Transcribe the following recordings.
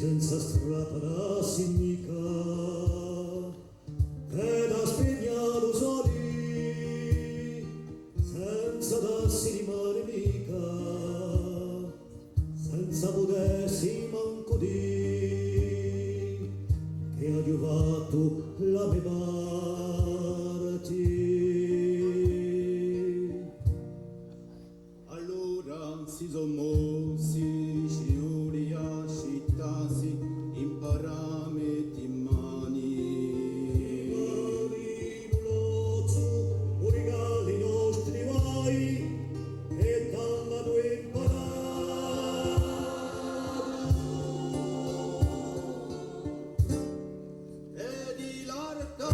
senza strappada significa ed a spegnato soli senza darsi rimane mica senza potersi manco di che ha giovato la mia parte. Allora si son mossi, sciuri a scittasi, imparame ti mani. Mulozzo, o regali nostri vai, e dalla tua E di l'arca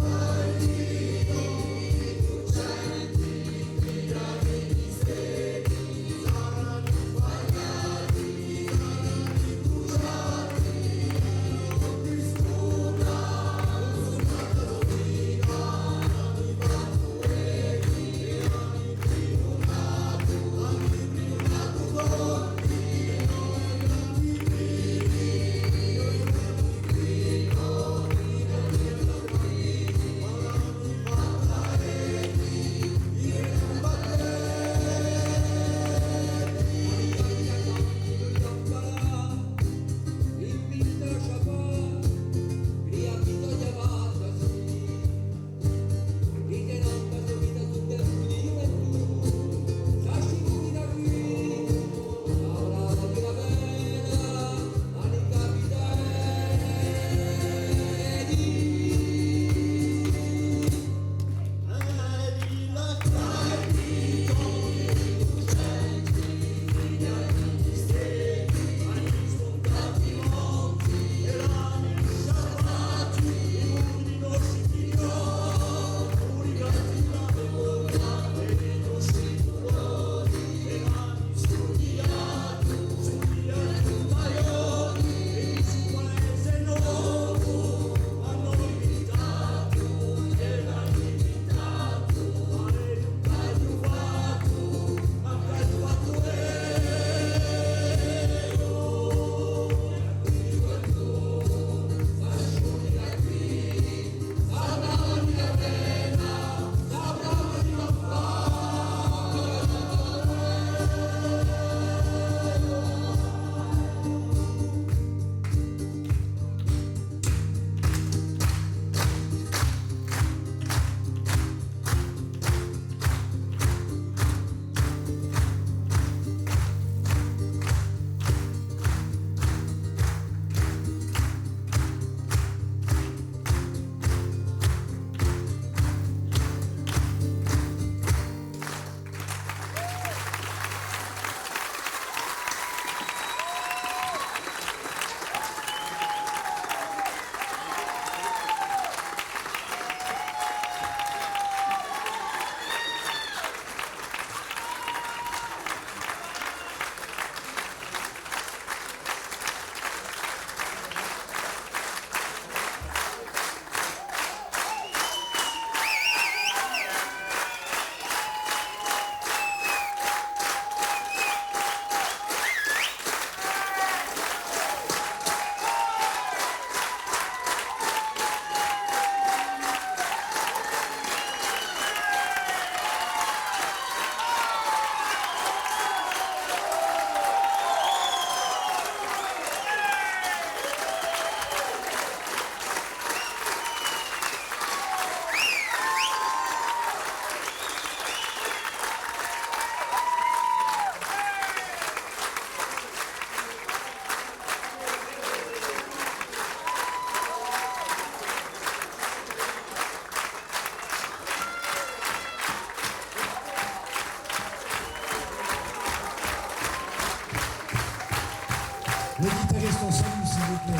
Le guitariste, on salue s'il vous plaît.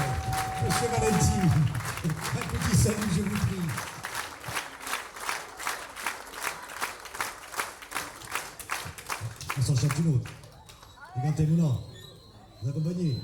Monsieur Valenti, un petit salut, je vous prie. On s'en chante une autre. Regardez-nous là. Vous accompagnez.